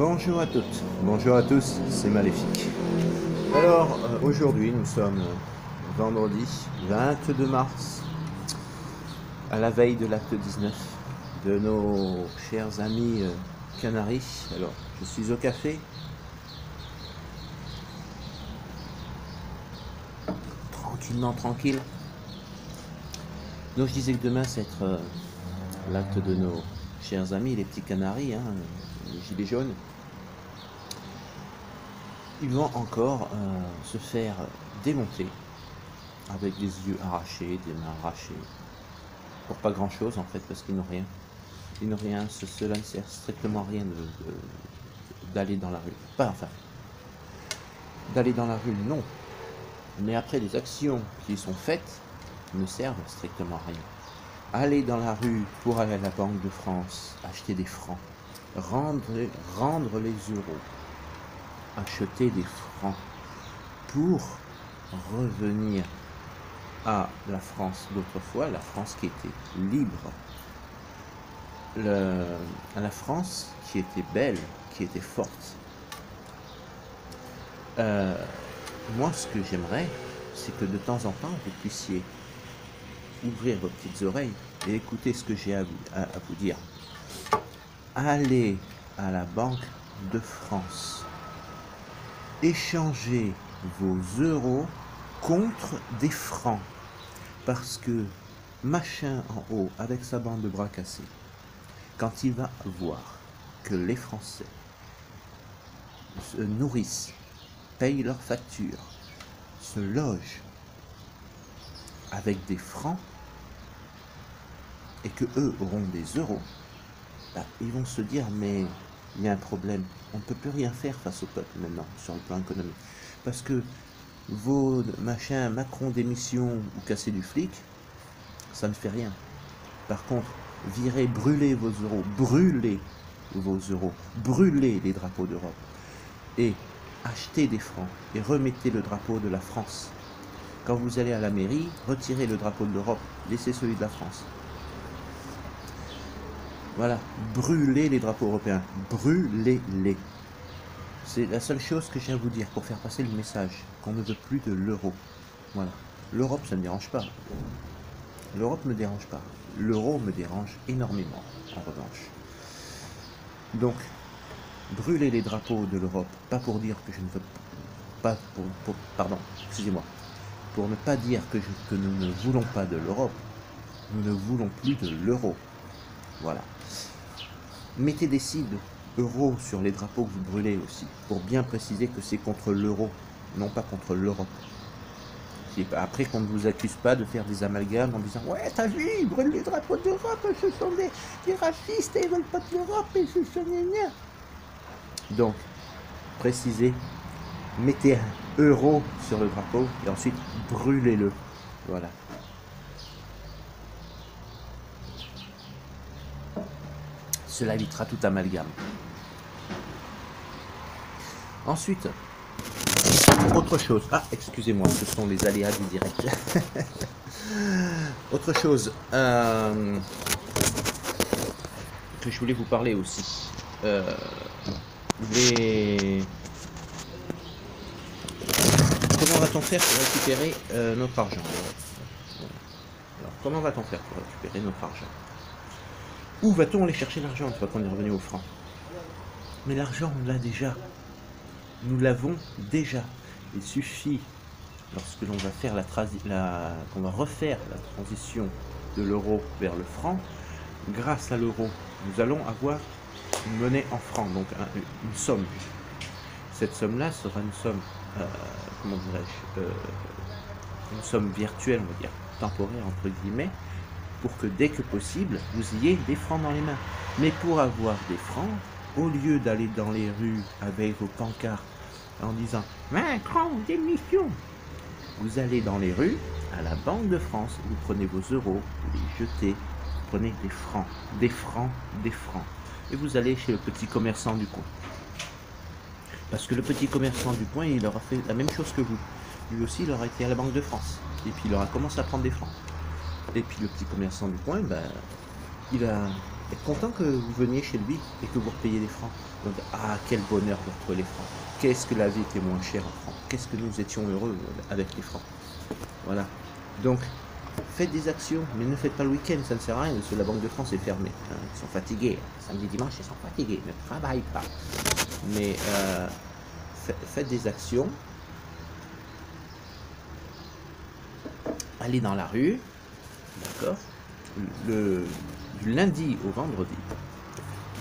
Bonjour à toutes, bonjour à tous, c'est Maléfique. Alors, aujourd'hui, nous sommes vendredi 22 mars, à la veille de l'acte 19 de nos chers amis Canaries. Alors, je suis au café. Tranquillement, tranquille. Donc, je disais que demain, c'est être l'acte de nos chers amis, les petits Canaries, hein, les gilets jaunes. Ils vont encore se faire démonter avec des yeux arrachés, des mains arrachées, pour pas grand chose en fait, parce qu'ils n'ont rien. Ils n'ont rien, cela ne sert strictement à rien d'aller dans la rue. Pas enfin, d'aller dans la rue, non. Mais après, les actions qui sont faites ne servent strictement à rien. Aller dans la rue pour aller à la Banque de France, acheter des francs, rendre les euros, acheter des francs pour revenir à la France d'autrefois, la France qui était libre, à la France qui était belle, qui était forte. Moi, ce que j'aimerais, c'est que de temps en temps, vous puissiez ouvrir vos petites oreilles et écouter ce que j'ai à vous dire. Allez à la Banque de France, échangez vos euros contre des francs, parce que machin en haut, avec sa bande de bras cassés, quand il va voir que les Français se nourrissent, payent leurs factures, se logent avec des francs, et que eux auront des euros, bah, ils vont se dire, mais il y a un problème, on ne peut plus rien faire face au peuple maintenant, sur le plan économique, parce que vos machins Macron démission ou casser du flic, ça ne fait rien. Par contre, virez, brûlez vos euros, brûlez les drapeaux d'Europe et achetez des francs et remettez le drapeau de la France. Quand vous allez à la mairie, retirez le drapeau de l'Europe, laissez celui de la France. Voilà, brûlez les drapeaux européens, brûlez-les. C'est la seule chose que j'ai à vous dire pour faire passer le message qu'on ne veut plus de l'euro. Voilà, l'Europe ça ne me dérange pas. L'Europe ne me dérange pas. L'euro me dérange énormément, en revanche. Donc, brûler les drapeaux de l'Europe, pas pour dire que je ne veux pas, pardon, excusez-moi, pour ne pas dire que nous ne voulons pas de l'Europe, nous ne voulons plus de l'euro. Voilà. Mettez des sigles euro sur les drapeaux que vous brûlez aussi, pour bien préciser que c'est contre l'euro, non pas contre l'Europe. Après qu'on ne vous accuse pas de faire des amalgames en disant ouais t'as vu, ils brûlent les drapeaux d'Europe, ce sont des racistes et ils veulent pas de l'Europe et ce sont gna. Donc précisez, mettez un euro sur le drapeau et ensuite brûlez-le. Voilà. Cela évitera tout amalgame. Ensuite, autre chose. Ah, excusez-moi, ce sont les aléas du direct. Autre chose que je voulais vous parler aussi. Comment va-t-on faire pour récupérer notre argent? Alors, comment va-t-on faire pour récupérer notre argent? Où va-t-on aller chercher l'argent une fois qu'on est revenu au franc? Mais l'argent, on l'a déjà. Nous l'avons déjà. Il suffit, lorsque l'on va faire qu'on va refaire la transition de l'euro vers le franc, grâce à l'euro, nous allons avoir une monnaie en francs, donc une somme. Cette somme-là sera une somme, comment dirais-je, une somme virtuelle, on va dire, temporaire entre guillemets, pour que dès que possible, vous ayez des francs dans les mains. Mais pour avoir des francs, au lieu d'aller dans les rues avec vos pancartes en disant « Macron, démission !» vous allez dans les rues, à la Banque de France, vous prenez vos euros, vous les jetez, vous prenez des francs, des francs, des francs. Et vous allez chez le petit commerçant du coin. Parce que le petit commerçant du coin, il aura fait la même chose que vous. Lui aussi, il aura été à la Banque de France. Et puis, il aura commencé à prendre des francs. Et puis, le petit commerçant du coin, ben, il a être content que vous veniez chez lui et que vous repayiez les francs. Donc, ah, quel bonheur de retrouver les francs. Qu'est-ce que la vie était moins chère en francs. Qu'est-ce que nous étions heureux avec les francs. Voilà. Donc, faites des actions, mais ne faites pas le week-end, ça ne sert à rien, parce que la Banque de France est fermée. Hein, ils sont fatigués. Samedi, dimanche, ils sont fatigués, ne travaillent pas. Mais faites des actions. Allez dans la rue, d'accord, du lundi au vendredi.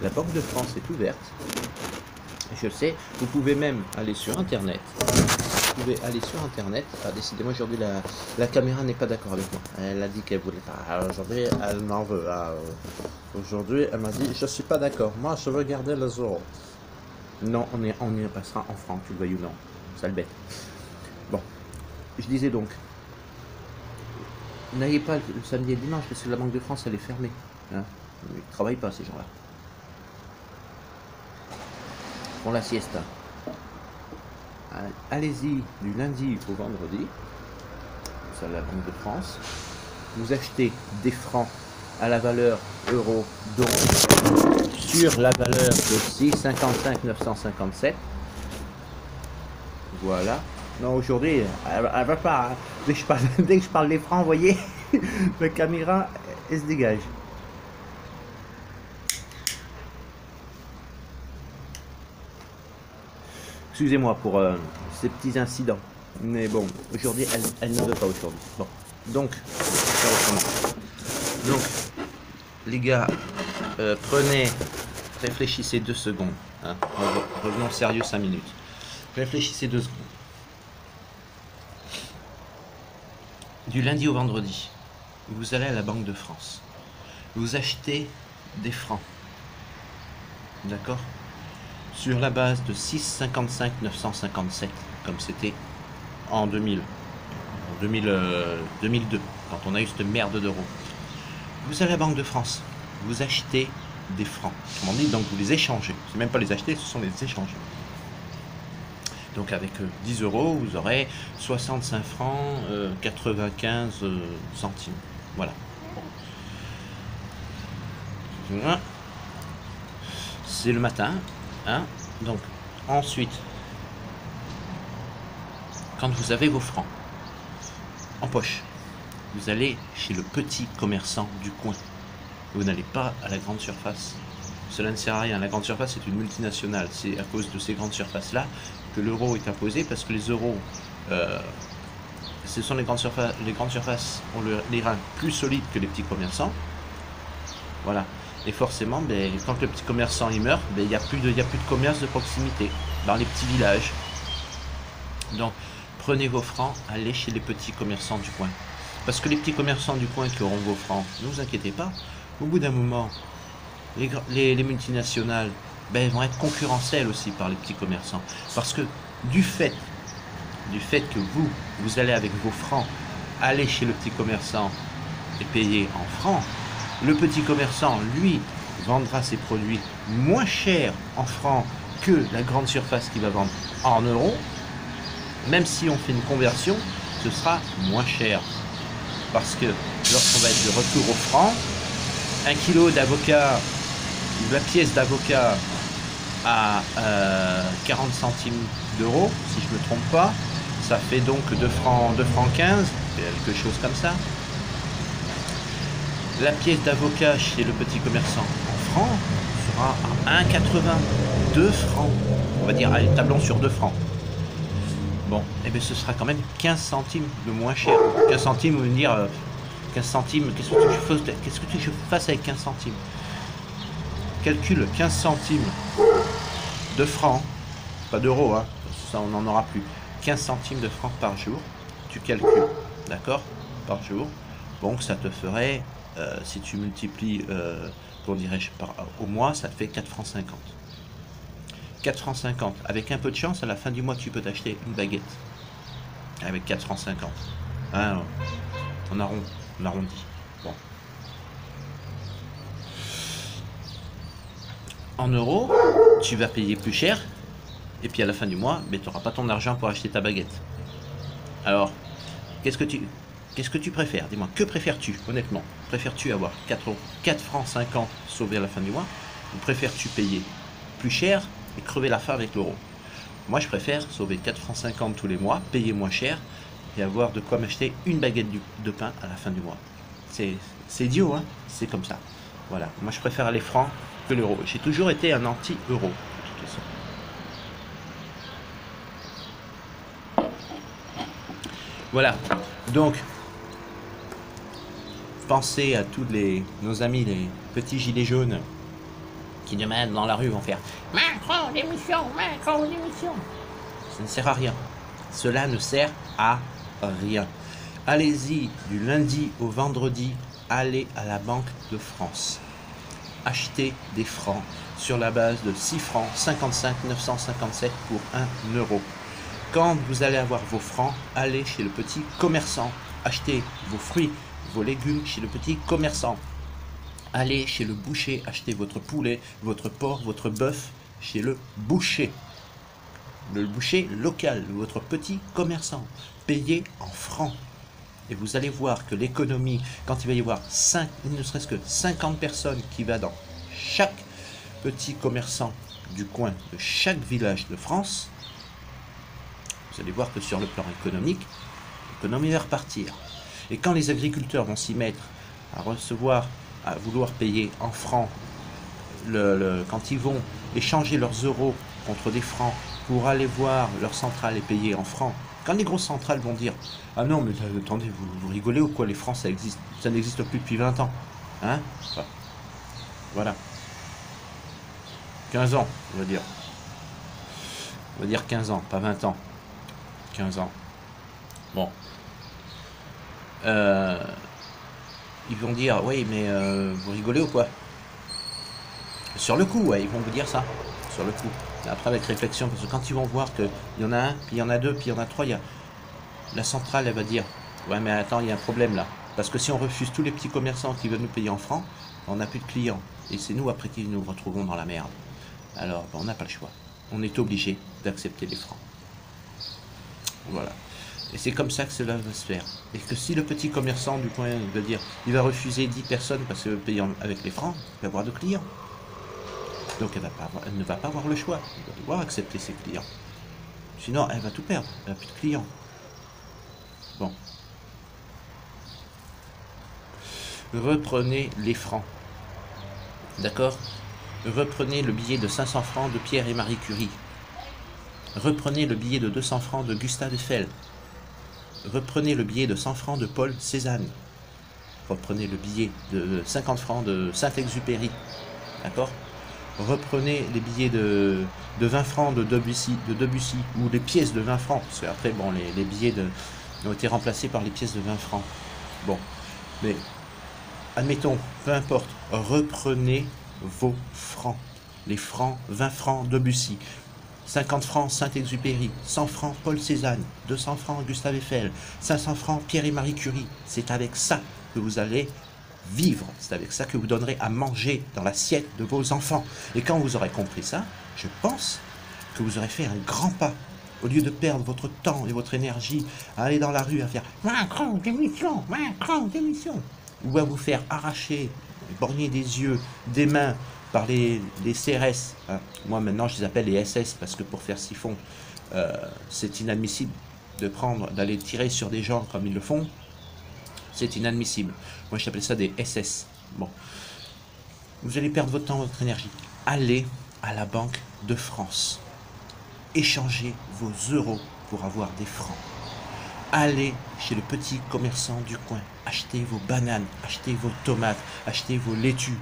La Banque de France est ouverte. Je sais, vous pouvez même aller sur Internet. Vous pouvez aller sur Internet. Ah, décidément, aujourd'hui, la caméra n'est pas d'accord avec moi. Elle a dit qu'elle voulait pas. Alors, aujourd'hui, elle m'en veut. Aujourd'hui, elle m'a dit, je suis pas d'accord. Moi, je veux garder les euros. Non, on y passera en francs, tu le veuilles ou non. Sale bête. Bon, je disais donc, n'ayez pas le samedi et le dimanche, parce que la Banque de France, elle est fermée. Hein, ils ne travaillent pas, ces gens-là. Pour la siesta. Allez-y du lundi au vendredi, c'est la Banque de France. Vous achetez des francs à la valeur euro, donc sur la valeur de 6,55 957. Voilà. Non, aujourd'hui, elle va pas. Hein. Dès que je parle des francs, vous voyez, la caméra, elle se dégage. Excusez-moi pour ces petits incidents. Mais bon, aujourd'hui, elle ne veut pas aujourd'hui. Bon, donc, les gars, réfléchissez 2 secondes. Hein. Revenons sérieux 5 minutes. Réfléchissez 2 secondes. Du lundi au vendredi, vous allez à la Banque de France. Vous achetez des francs. D'accord ? Sur la base de 6,55 957, comme c'était en 2002, quand on a eu cette merde d'euros. Vous allez à la Banque de France, vous achetez des francs. Comment dit, donc vous les échangez. C'est même pas les acheter, ce sont les échanger. Donc avec 10 euros, vous aurez 65 francs, 95 centimes. Voilà. C'est le matin. Hein? Donc, ensuite, quand vous avez vos francs en poche, vous allez chez le petit commerçant du coin. Vous n'allez pas à la grande surface. Cela ne sert à rien. La grande surface est une multinationale. C'est à cause de ces grandes surfaces-là que l'euro est imposé, parce que les euros, ce sont les grandes surfaces ont les reins plus solides que les petits commerçants. Voilà. Et forcément, ben, quand le petit commerçant il meurt, ben, il n'y a plus de commerce de proximité dans les petits villages. Donc, prenez vos francs, allez chez les petits commerçants du coin. Parce que les petits commerçants du coin qui auront vos francs, ne vous inquiétez pas, au bout d'un moment, les multinationales ben, vont être concurrentielles aussi par les petits commerçants. Parce que du fait que vous allez avec vos francs, aller chez le petit commerçant et payer en francs, le petit commerçant, lui, vendra ses produits moins chers en francs que la grande surface qui va vendre en euros. Même si on fait une conversion, ce sera moins cher. Parce que lorsqu'on va être de retour au franc, 1 kilo d'avocat, ou la pièce d'avocat à 40 centimes d'euros, si je ne me trompe pas, ça fait donc 2 francs 15, quelque chose comme ça. La pièce d'avocat chez le petit commerçant en francs sera à 1,80, 2 francs. On va dire, allez, tablons sur 2 francs. Bon, et bien ce sera quand même 15 centimes de moins cher. 15 centimes, vous me dire, 15 centimes, qu'est-ce que tu veux que je fasse avec 15 centimes? Calcule 15 centimes de francs, pas d'euros, hein, ça on n'en aura plus. 15 centimes de francs par jour, tu calcules, d'accord, par jour. Donc ça te ferait... si tu multiplies, comment dirais-je, au mois, ça te fait 4 francs 50. 4 francs 50. Avec un peu de chance, à la fin du mois, tu peux t'acheter une baguette. Avec 4 francs 50. Hein, on arrondit. Bon. En euros, tu vas payer plus cher. Et puis à la fin du mois, tu n'auras pas ton argent pour acheter ta baguette. Alors, qu'est-ce que tu préfères? Dis-moi, que préfères-tu, honnêtement? Préfères-tu avoir 4 francs 50 sauvés à la fin du mois, ou préfères-tu payer plus cher et crever la faim avec l'euro? Moi, je préfère sauver 4 francs 50 tous les mois, payer moins cher et avoir de quoi m'acheter une baguette de pain à la fin du mois. C'est idiot, hein? C'est comme ça. Voilà. Moi, je préfère les francs que l'euro. J'ai toujours été un anti-euro, de toute façon. Voilà. Donc, pensez à tous nos amis, les petits gilets jaunes, qui demain dans la rue vont faire Macron démission, Macron démission. Ça ne sert à rien. Cela ne sert à rien. Allez-y du lundi au vendredi, allez à la Banque de France. Achetez des francs sur la base de 6 francs 55 957 pour 1 euro. Quand vous allez avoir vos francs, allez chez le petit commerçant. Achetez vos fruits, vos légumes chez le petit commerçant. Allez chez le boucher, achetez votre poulet, votre porc, votre bœuf chez le boucher. Le boucher local, votre petit commerçant. Payez en francs. Et vous allez voir que l'économie, quand il va y avoir ne serait-ce que 50 personnes qui vont dans chaque petit commerçant du coin de chaque village de France, vous allez voir que sur le plan économique, l'économie va repartir. Et quand les agriculteurs vont s'y mettre à vouloir payer en francs, quand ils vont échanger leurs euros contre des francs pour aller voir leur centrale et payer en francs, quand les grosses centrales vont dire « Ah non, mais attendez, vous rigolez ou quoi, les francs, ça n'existe plus depuis 20 ans. » Hein? Enfin, voilà. 15 ans, on va dire. On va dire 15 ans, pas 20 ans. 15 ans. Bon. Ils vont dire « Oui, mais vous rigolez ou quoi ?» Sur le coup, ouais, ils vont vous dire ça. Sur le coup. Après, avec réflexion, parce que quand ils vont voir qu'il y en a un, puis il y en a deux, puis il y en a trois, la centrale, elle va dire « Ouais, mais attends, il y a un problème là. Parce que si on refuse tous les petits commerçants qui veulent nous payer en francs, on n'a plus de clients. Et c'est nous, après, qui nous retrouvons dans la merde. Alors, on n'a pas le choix. On est obligé d'accepter les francs. » Voilà. Et c'est comme ça que cela va se faire. Et que si le petit commerçant du coin veut dire il va refuser 10 personnes parce que payer avec les francs, il va avoir de clients. Donc elle ne va pas avoir le choix. Elle va devoir accepter ses clients. Sinon, elle va tout perdre. Elle n'a plus de clients. Bon. Reprenez les francs. D'accord? Reprenez le billet de 500 francs de Pierre et Marie Curie. Reprenez le billet de 200 francs de Gustave Eiffel. Reprenez le billet de 100 francs de Paul Cézanne. Reprenez le billet de 50 francs de Saint-Exupéry. D'accord? Reprenez les billets de 20 francs de Debussy, ou les pièces de 20 francs, parce qu'après, bon, les billets ont été remplacés par les pièces de 20 francs. Bon, mais admettons, peu importe, reprenez vos francs. Les francs, 20 francs Debussy, 50 francs Saint-Exupéry, 100 francs Paul Cézanne, 200 francs Gustave Eiffel, 500 francs Pierre et Marie Curie. C'est avec ça que vous allez vivre. C'est avec ça que vous donnerez à manger dans l'assiette de vos enfants. Et quand vous aurez compris ça, je pense que vous aurez fait un grand pas. Au lieu de perdre votre temps et votre énergie à aller dans la rue à faire Macron démission, Macron démission, ou à vous faire arracher, borgner des yeux, des mains par les CRS. Hein. Moi maintenant je les appelle les SS parce que pour faire siphon, c'est inadmissible d'aller tirer sur des gens comme ils le font. C'est inadmissible. Moi, j'appelle ça des SS. Bon. Vous allez perdre votre temps, votre énergie. Allez à la Banque de France. Échangez vos euros pour avoir des francs. Allez chez le petit commerçant du coin. Achetez vos bananes, achetez vos tomates, achetez vos laitues,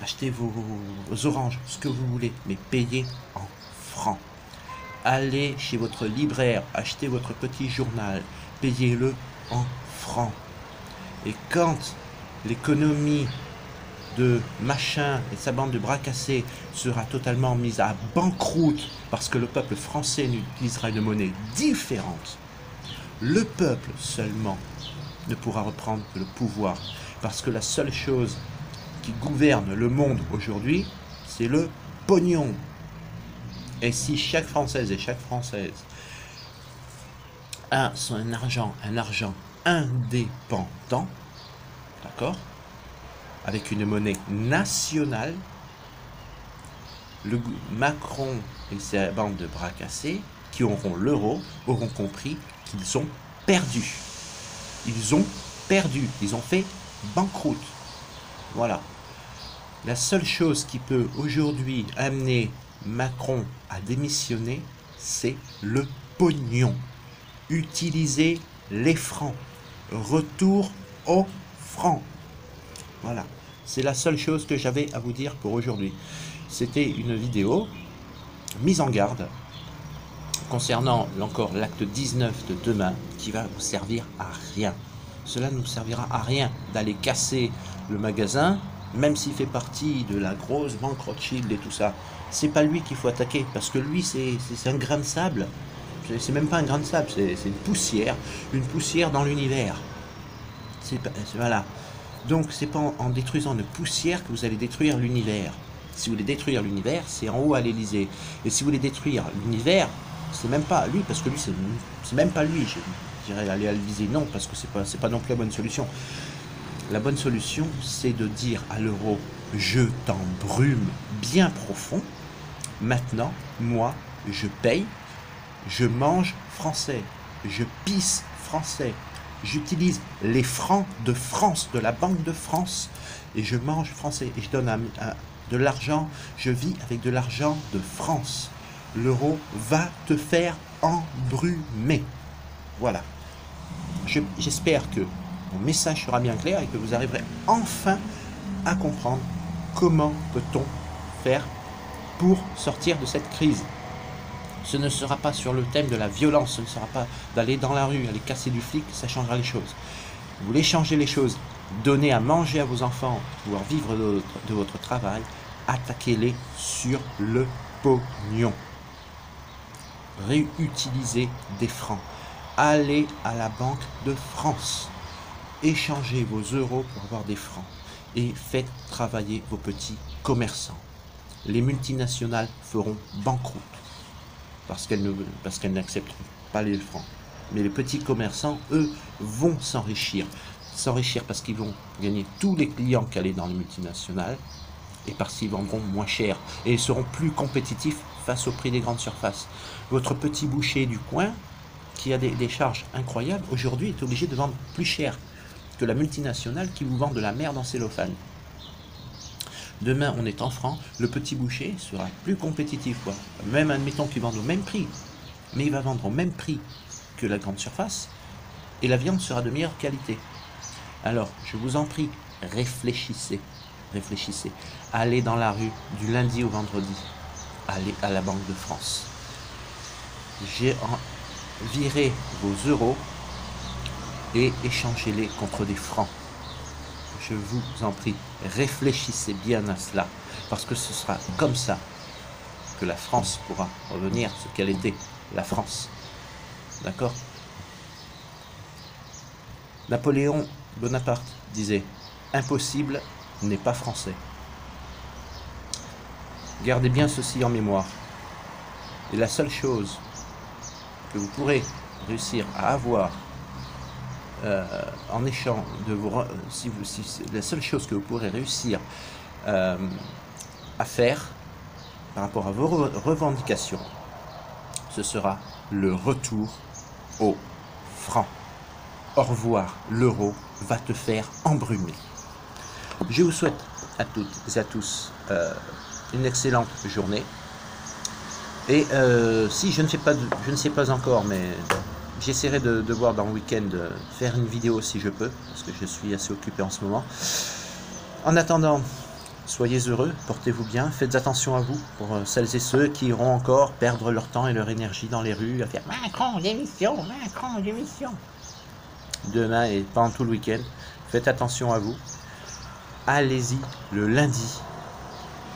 achetez vos oranges, ce que vous voulez, mais payez en francs. Allez chez votre libraire, achetez votre petit journal, payez-le en francs. Et quand l'économie de machin et sa bande de bras cassés sera totalement mise à banqueroute parce que le peuple français n'utilisera une monnaie différente, le peuple seulement ne pourra reprendre le pouvoir. Parce que la seule chose qui gouverne le monde aujourd'hui, c'est le pognon. Et si chaque Française et chaque Française a son argent indépendant, d'accord, avec une monnaie nationale, Macron et sa bande de bras cassés, qui auront l'euro, auront compris qu'ils ont perdu. Ils ont perdu, ils ont fait banqueroute. Voilà. La seule chose qui peut aujourd'hui amener Macron à démissionner, c'est le pognon. Utilisez les francs. Retour aux francs. Voilà. C'est la seule chose que j'avais à vous dire pour aujourd'hui. C'était une vidéo mise en garde concernant encore l'acte 19 de demain qui va vous servir à rien. Cela ne nous servira à rien d'aller casser le magasin, même s'il fait partie de la grosse banque Rothschild et tout ça. C'est pas lui qu'il faut attaquer, parce que lui c'est un grain de sable. C'est même pas un grain de sable, c'est une poussière dans l'univers. Voilà. Donc c'est pas en détruisant une poussière que vous allez détruire l'univers. Si vous voulez détruire l'univers, c'est en haut à l'Élysée. Et si vous voulez détruire l'univers, c'est même pas lui, parce que lui, c'est même pas lui. Je dirais aller à l'Élysée, non, parce que c'est pas non plus la bonne solution. La bonne solution, c'est de dire à l'euro, je t'embrume bien profond. Maintenant, moi, je paye, je mange français, je pisse français, j'utilise les francs de France, de la Banque de France, et je mange français, et je donne de l'argent, je vis avec de l'argent de France. L'euro va te faire embrumer. Voilà. J'espère que mon message sera bien clair et que vous arriverez enfin à comprendre comment peut-on faire pour sortir de cette crise. Ce ne sera pas sur le thème de la violence, ce ne sera pas d'aller dans la rue, aller casser du flic, ça changera les choses. Vous voulez changer les choses, donner à manger à vos enfants, pouvoir vivre de votre travail, attaquez-les sur le pognon. Réutilisez des francs. Allez à la Banque de France. Échangez vos euros pour avoir des francs. Et faites travailler vos petits commerçants. Les multinationales feront banqueroute. Parce qu'elles n'accepteront pas les francs. Mais les petits commerçants, eux, vont s'enrichir. S'enrichir parce qu'ils vont gagner tous les clients qu'elle est dans les multinationales. Et parce qu'ils vendront moins cher. Et ils seront plus compétitifs face au prix des grandes surfaces. Votre petit boucher du coin, qui a des charges incroyables, aujourd'hui est obligé de vendre plus cher que la multinationale qui vous vend de la merde en cellophane. Demain, on est en francs, le petit boucher sera plus compétitif, quoi. Même admettons qu'il vende au même prix, mais il va vendre au même prix que la grande surface, et la viande sera de meilleure qualité. Alors, je vous en prie, réfléchissez. Réfléchissez. Allez dans la rue du lundi au vendredi. Allez à la Banque de France. Virez vos euros et échangez-les contre des francs. Je vous en prie, réfléchissez bien à cela, parce que ce sera comme ça que la France pourra revenir ce qu'elle était, la France. D'accord ? Napoléon Bonaparte disait « Impossible n'est pas français ». Gardez bien ceci en mémoire. Et la seule chose que vous pourrez réussir à avoir en échange de la seule chose que vous pourrez réussir à faire par rapport à vos revendications, ce sera le retour au franc. Au revoir, l'euro va te faire embrumer. Je vous souhaite à toutes et à tous une excellente journée. Et si je ne sais pas encore, mais j'essaierai de voir dans le week-end, faire une vidéo si je peux, parce que je suis assez occupé en ce moment. En attendant, soyez heureux, portez-vous bien, faites attention à vous, pour celles et ceux qui iront encore perdre leur temps et leur énergie dans les rues, à faire Macron, démission, Macron, démission. Demain et pendant tout le week-end, faites attention à vous. Allez-y le lundi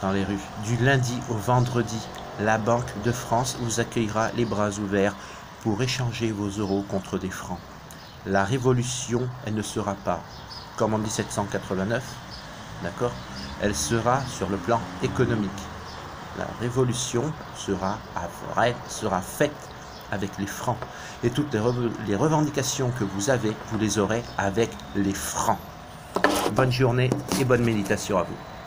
dans les rues, du lundi au vendredi. La Banque de France vous accueillera les bras ouverts pour échanger vos euros contre des francs. La révolution, elle ne sera pas comme en 1789, d'accord ? Elle sera sur le plan économique. La révolution sera faite avec les francs. Et toutes les revendications que vous avez, vous les aurez avec les francs. bonne journée et bonne méditation à vous.